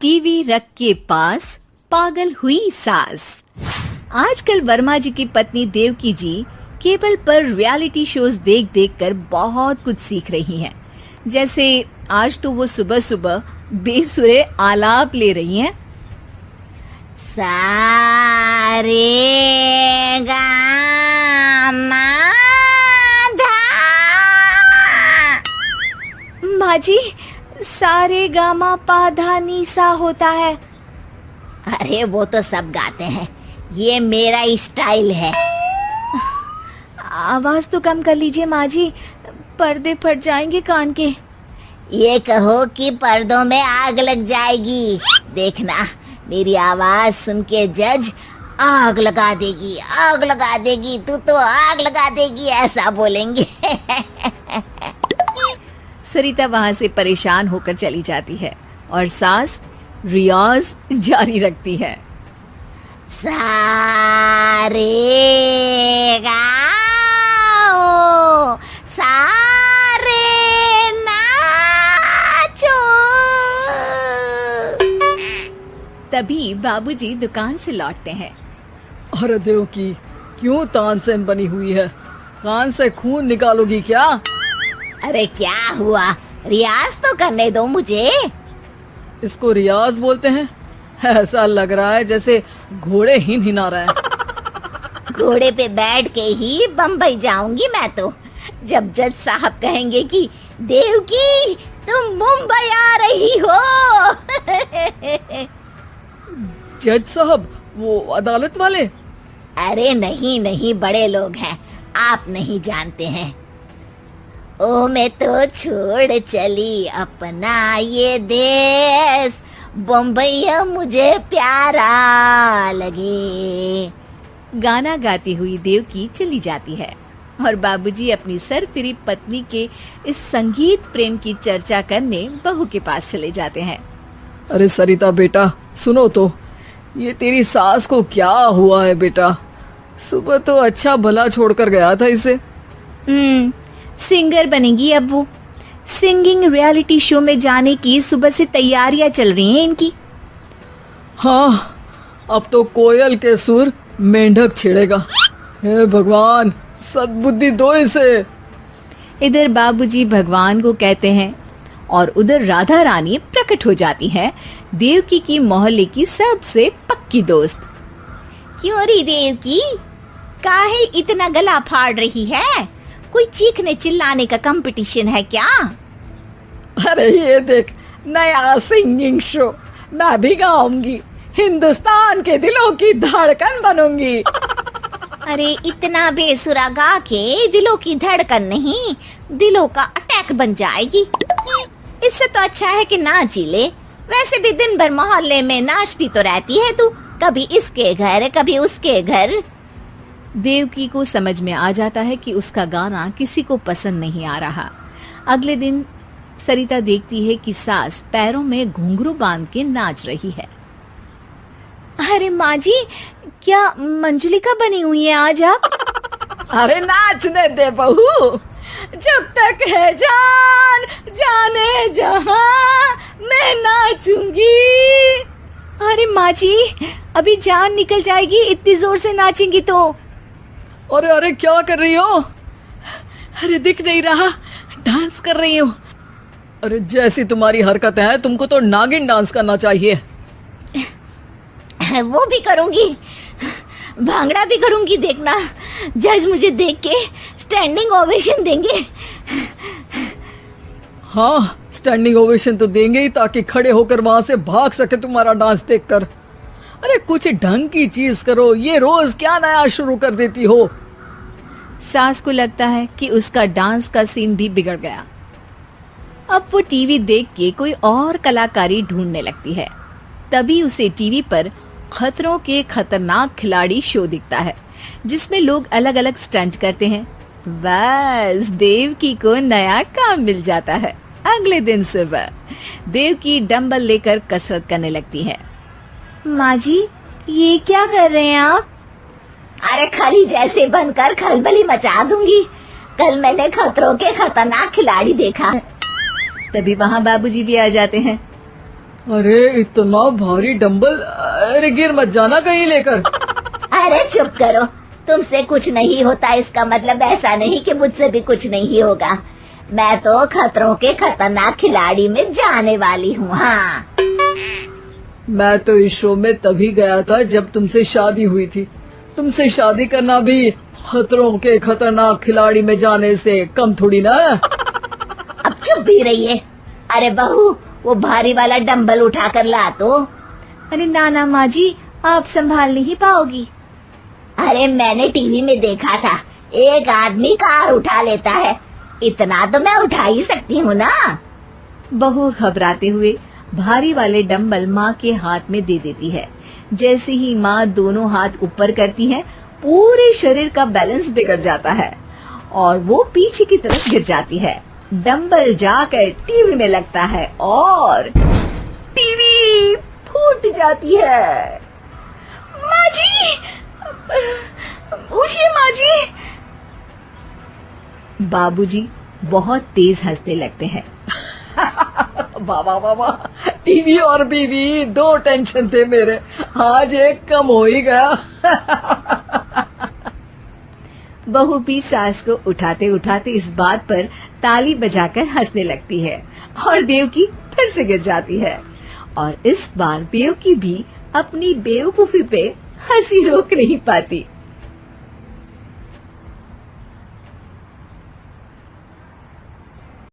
TV रख के पास पागल हुई सास। आजकल वर्मा जी की पत्नी देवकी जी केबल पर रियलिटी शोज देख देख कर बहुत कुछ सीख रही हैं। जैसे आज तो वो सुबह सुबह बेसुरे आलाप ले रही हैं। सारे गामा माँ जी, सारे गामा पाधा नीसा होता है। अरे वो तो सब गाते हैं, ये मेरा स्टाइल है। आवाज तो कम कर लीजिए माँ जी, पर्दे फट जाएंगे कान के। ये कहो कि पर्दों में आग लग जाएगी। देखना, मेरी आवाज सुन के जज आग लगा देगी, आग लगा देगी, तू तो आग लगा देगी, ऐसा बोलेंगे। सरिता वहां से परेशान होकर चली जाती है और सास रियाज जारी रखती है। सारे गाओ, सारे नाचो। तभी बाबूजी दुकान से लौटते हैं। अरे देवकी, क्यों तानसेन बनी हुई है? कान से खून निकालोगी क्या? अरे क्या हुआ, रियाज तो करने दो मुझे। इसको रियाज बोलते हैं? ऐसा लग रहा है जैसे घोड़े हिना रहा है। घोड़े पे बैठ के ही बम्बई जाऊंगी मैं तो, जब जज साहब कहेंगे कि देवकी तुम मुंबई आ रही हो। जज साहब, वो अदालत वाले? अरे नहीं नहीं, बड़े लोग हैं, आप नहीं जानते हैं। ओ मैं तो छोड़ चली अपना ये देश, बम्बई मुझे प्यारा लगे। गाना गाती हुई देवकी चली जाती है और बाबूजी अपनी सरफिरी पत्नी के इस संगीत प्रेम की चर्चा करने बहू के पास चले जाते हैं। अरे सरिता बेटा, सुनो तो, ये तेरी सास को क्या हुआ है बेटा? सुबह तो अच्छा भला छोड़कर गया था इसे। सिंगर बनेगी अब वो। सिंगिंग रियलिटी शो में जाने की सुबह से तैयारियां चल रही हैं इनकी। हाँ, अब तो कोयल के सुर मेंढक छेड़ेगा। हे भगवान, सद्बुद्धि दो इसे। इधर बाबूजी भगवान को कहते हैं और उधर राधा रानी प्रकट हो जाती है, देवकी की मोहल्ले की सबसे पक्की दोस्त। क्यों री देवकी, काहे इतना गला फाड़ रही है? कोई चीखने चिल्लाने का कंपटीशन है क्या? अरे ये देख, नया सिंगिंग शो, मैं भी गाऊंगी, हिंदुस्तान के दिलों की धड़कन बनूंगी। अरे इतना बेसुरा गा के दिलों की धड़कन नहीं, दिलों का अटैक बन जाएगी। इससे तो अच्छा है कि नाच ही ले। वैसे भी दिन भर मोहल्ले में नाचती तो रहती है तू, कभी इसके घर कभी उसके घर। देवकी को समझ में आ जाता है कि उसका गाना किसी को पसंद नहीं आ रहा। अगले दिन सरिता देखती है कि सास पैरों में घुंघरू बांध के नाच रही है। अरे माँ जी, क्या मंजुलिका बनी हुई है आज आप? अरे नाचने दे बहू, जब तक है जान जाने जहां मैं नाचूंगी। अरे माँ जी, अभी जान निकल जाएगी इतनी जोर से नाचेंगी तो। अरे अरे, क्या कर रही हो? अरे दिख नहीं रहा, डांस कर रही हूँ। अरे जैसी तुम्हारी हरकत है, तुमको तो नागिन डांस करना चाहिए। वो भी करूंगी, भांगड़ा भी करूंगी। देखना, जज मुझे देख के स्टैंडिंग ओवेशन देंगे। हाँ, स्टैंडिंग ओवेशन तो देंगे ही, ताकि खड़े होकर वहां से भाग सके तुम्हारा डांस देखकर। अरे कुछ ढंग की चीज करो, ये रोज क्या नया शुरू कर देती हो? सास को लगता है कि उसका डांस का सीन भी बिगड़ गया। अब वो टीवी देख के कोई और कलाकारी ढूंढने लगती है। तभी उसे टीवी पर खतरों के खतरनाक खिलाड़ी शो दिखता है, जिसमें लोग अलग अलग स्टंट करते हैं। बस देवकी को नया काम मिल जाता है। अगले दिन सुबह देवकी डंबल लेकर कसरत करने लगती है। माँ जी, ये क्या कर रहे हैं आप? अरे खली जैसे बनकर खलबली मचा दूंगी। कल मैंने खतरों के खतरनाक खिलाड़ी देखा। तभी वहाँ बाबूजी भी आ जाते हैं। अरे इतना भारी डंबल, अरे गिर मत जाना कहीं लेकर। अरे चुप करो, तुमसे कुछ नहीं होता इसका मतलब ऐसा नहीं कि मुझसे भी कुछ नहीं होगा। मैं तो खतरों के खतरनाक खिलाड़ी में जाने वाली हूँ। हाँ, मैं तो इस शो में तभी गया था जब तुमसे शादी हुई थी। तुमसे शादी करना भी खतरों के खतरनाक खिलाड़ी में जाने से कम थोड़ी ना। अब चुप भी रहिए। अरे बहू, वो भारी वाला डंबल उठा कर ला तो। अरे नाना माँ जी, आप संभाल नहीं पाओगी। अरे मैंने टीवी में देखा था, एक आदमी कार उठा लेता है, इतना तो मैं उठा ही सकती हूँ ना। बहू घबराते हुए भारी वाले डंबल माँ के हाथ में दे देती है। जैसे ही माँ दोनों हाथ ऊपर करती है, पूरे शरीर का बैलेंस बिगड़ जाता है और वो पीछे की तरफ गिर जाती है। डंबल जाकर टीवी में लगता है और टीवी फूट जाती है। माँ जी, उठिए माँ जी। बाबूजी बहुत तेज हंसने लगते हैं। बाबा बाबा, टीवी और बीवी दो टेंशन थे मेरे, आज एक कम हो ही गया। बहू भी सास को उठाते उठाते इस बात पर ताली बजाकर हंसने लगती है और देवकी फिर से गिर जाती है। और इस बार देवकी भी अपनी बेवकूफी पे हंसी रोक नहीं पाती।